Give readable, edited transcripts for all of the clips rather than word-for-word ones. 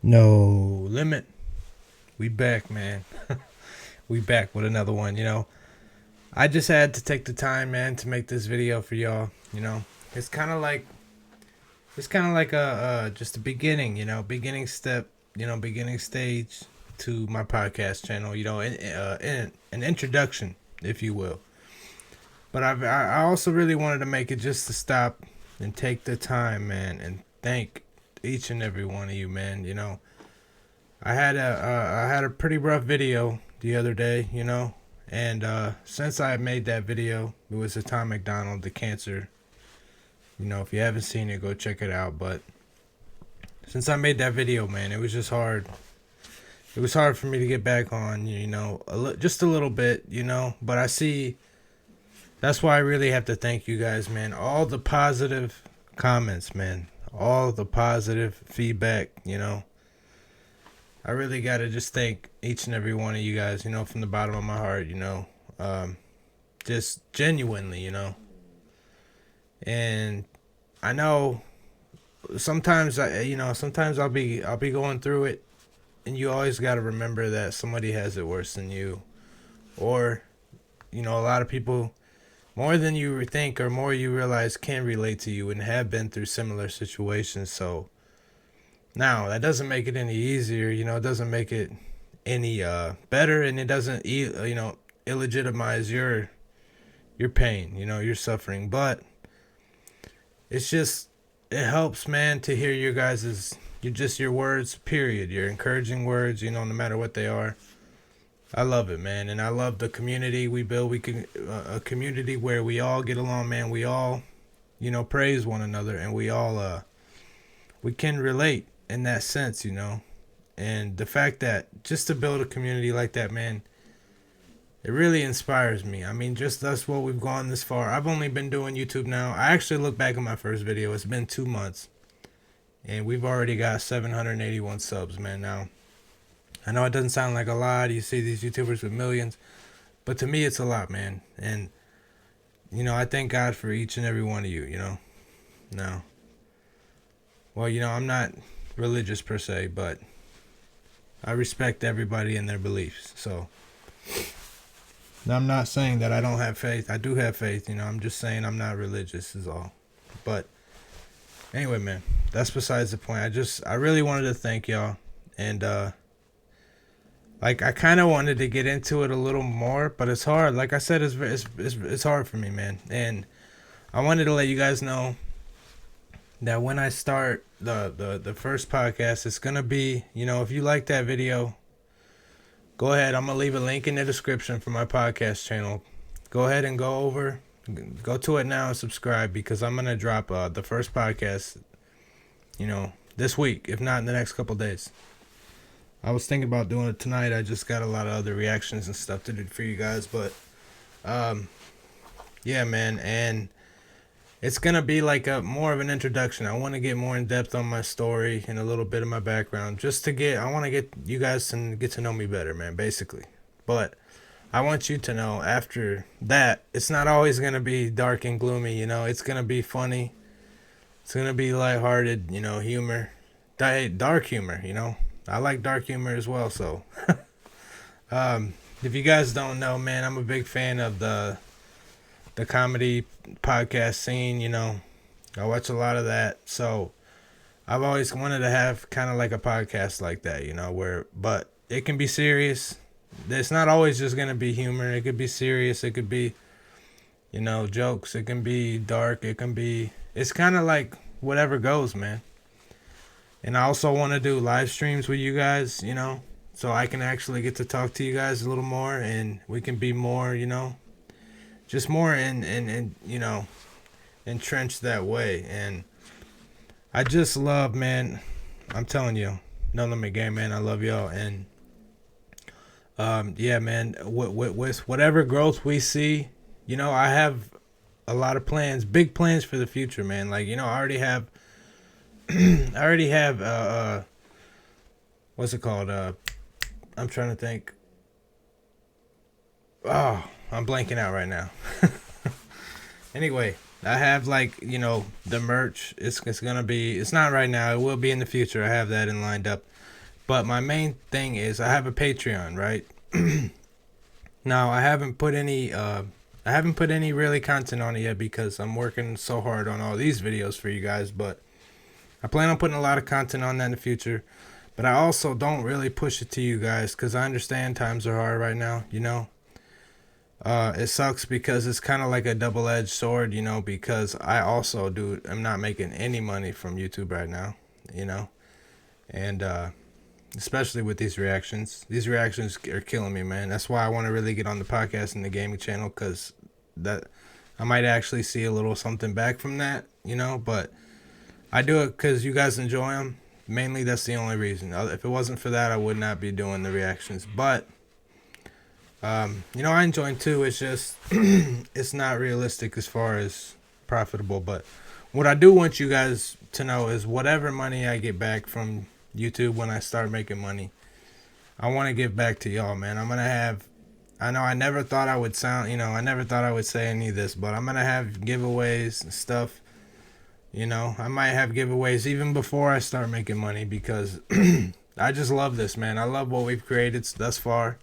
No limit. We back, man. We back with another one. I just had to take the time, man, to make this video for y'all. It's kind of like a just a beginning. Beginning step. Beginning stage to my podcast channel. In an introduction, if you will. But I also really wanted to make it just to stop and take the time, man, and thank each and every one of you, man. I had a pretty rough video the other day, and since I made that video, it was the Tom McDonald, the cancer. If you haven't seen it, go check it out. But since I made that video, man, it was just hard. It was hard for me to get back on, just a little bit, But I see. That's why I really have to thank you guys, man. All the positive comments, man. All the positive feedback, I really got to just thank each and every one of you guys, from the bottom of my heart, just genuinely, And I know sometimes I'll be going through it, and you always got to remember that somebody has it worse than you, or a lot of people more than you think or more you realize can relate to you and have been through similar situations. So now that doesn't make it any easier, it doesn't make it any better, and it doesn't illegitimize your pain, your suffering. But it's just it helps, man, to hear your guys's your words, period, your encouraging words, no matter what they are. I love it, man, and I love the community we build. We can a community where we all get along, man. We all, praise one another, and we can relate in that sense, And the fact that just to build a community like that, man, it really inspires me. I mean, just that's what we've gone this far. I've only been doing YouTube now. I actually look back at my first video. It's been 2 months, and we've already got 781 subs, man. Now, I know it doesn't sound like a lot. You see these YouTubers with millions, but to me, it's a lot, man. And I thank God for each and every one of you. Now, well, I'm not religious per se, but I respect everybody and their beliefs. So I'm not saying that I don't have faith. I do have faith. I'm just saying I'm not religious is all. But anyway, man, that's besides the point. I really wanted to thank y'all, and I kind of wanted to get into it a little more, but it's hard. Like I said, it's hard for me, man. And I wanted to let you guys know that when I start the first podcast, it's gonna be, if you like that video, go ahead. I'm gonna leave a link in the description for my podcast channel. Go ahead and go to it now and subscribe, because I'm gonna drop the first podcast, this week, if not in the next couple days. I was thinking about doing it tonight. I just got a lot of other reactions and stuff to do for you guys, but yeah, man, and it's gonna be like a more of an introduction. I want to get more in depth on my story and a little bit of my background, I want to get you guys to get to know me better, man, basically. But I want you to know after that, it's not always gonna be dark and gloomy. It's gonna be funny. It's gonna be lighthearted. Humor, dark humor. I like dark humor as well. So, if you guys don't know, man, I'm a big fan of the comedy podcast scene. I watch a lot of that. So I've always wanted to have kind of like a podcast like that. But it can be serious. It's not always just gonna be humor. It could be serious. It could be, jokes. It can be dark. It can be. It's kind of like whatever goes, man. And I also want to do live streams with you guys, so I can actually get to talk to you guys a little more, and we can be more, just more in entrenched that way. And I just love, man, I'm telling you, No Limit Gang, man, I love y'all. And yeah, man, with whatever growth we see, I have a lot of plans, big plans for the future, man. Like, I already have what's it called? I'm trying to think. Oh, I'm blanking out right now. Anyway, I have like, the merch. It's gonna be. It's not right now. It will be in the future. I have that in lined up. But my main thing is I have a Patreon, right? Now I haven't put any really content on it yet because I'm working so hard on all these videos for you guys. But I plan on putting a lot of content on that in the future. But I also don't really push it to you guys because I understand times are hard right now. It sucks because it's kind of like a double-edged sword, because I also I'm not making any money from YouTube right now, and especially with these reactions. These reactions are killing me, man. That's why I want to really get on the podcast and the gaming channel, because that I might actually see a little something back from that, but I do it because you guys enjoy them. Mainly, that's the only reason. If it wasn't for that, I would not be doing the reactions, but I enjoy it too. It's just it's not realistic as far as profitable. But what I do want you guys to know is whatever money I get back from YouTube when I start making money, I want to give back to y'all, man. I know I never thought I would I never thought I would say any of this, but I'm gonna have giveaways and stuff. I might have giveaways even before I start making money because I just love this, man. I love what we've created thus far.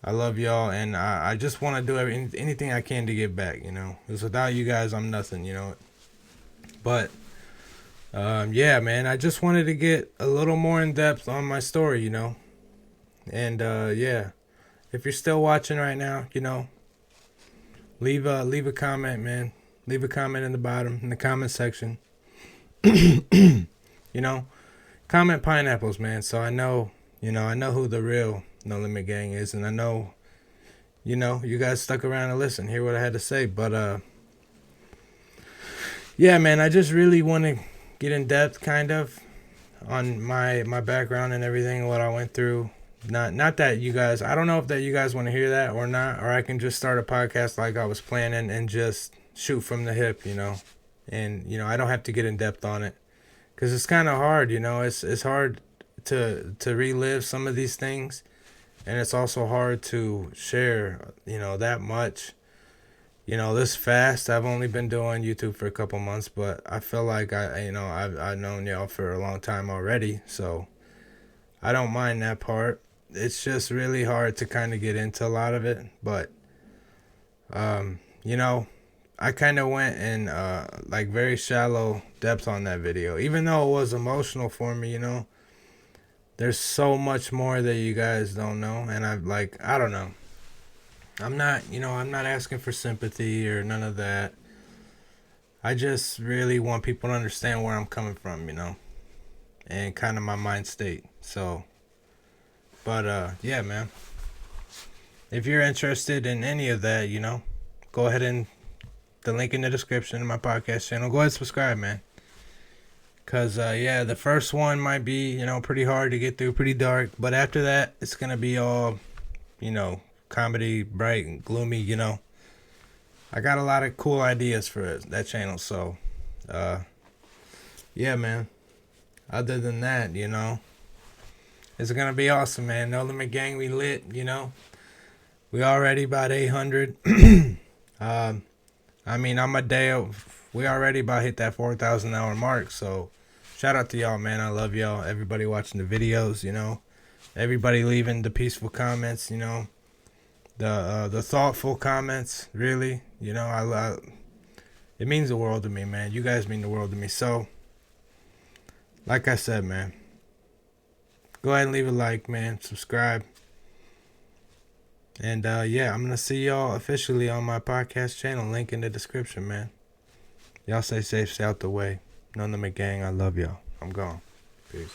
I love y'all, and I just want to do anything I can to give back, Because without you guys, I'm nothing, But, yeah, man, I just wanted to get a little more in depth on my story, And, yeah, if you're still watching right now, leave a comment, man. Leave a comment in the bottom, in the comment section. Comment pineapples, man, so I know who the real No Limit Gang is, and I know, you guys stuck around to listen, hear what I had to say, but, yeah, man, I just really want to get in depth, kind of, on my background and everything, what I went through. Not that you guys, I don't know if that you guys want to hear that or not, or I can just start a podcast like I was planning and just shoot from the hip, and, I don't have to get in depth on it, because it's kind of hard, it's hard to relive some of these things. And it's also hard to share, that much, this fast. I've only been doing YouTube for a couple months, but I feel like I've known y'all for a long time already. So I don't mind that part. It's just really hard to kind of get into a lot of it. But, I kind of went in, like very shallow depth on that video, even though it was emotional for me, There's so much more that you guys don't know, and I don't know. I'm not asking for sympathy or none of that. I just really want people to understand where I'm coming from, and kind of my mind state. So, but yeah, man. If you're interested in any of that, go ahead and the link in the description of my podcast channel. Go ahead and subscribe, man. Because, yeah, the first one might be, pretty hard to get through, pretty dark. But after that, it's going to be all, comedy, bright and gloomy, I got a lot of cool ideas for that channel. So, yeah, man. Other than that, it's going to be awesome, man. No Limit Gang, we lit, We already about 800. I'm a day of... We already about hit that 4,000 hour mark, so shout out to y'all, man. I love y'all. Everybody watching the videos, everybody leaving the peaceful comments, the thoughtful comments. Really, it means the world to me, man. You guys mean the world to me. So, like I said, man, go ahead and leave a like, man. Subscribe, and yeah, I'm gonna see y'all officially on my podcast channel. Link in the description, man. Y'all stay safe, stay out the way. No Limit Gang, I love y'all. I'm gone. Peace.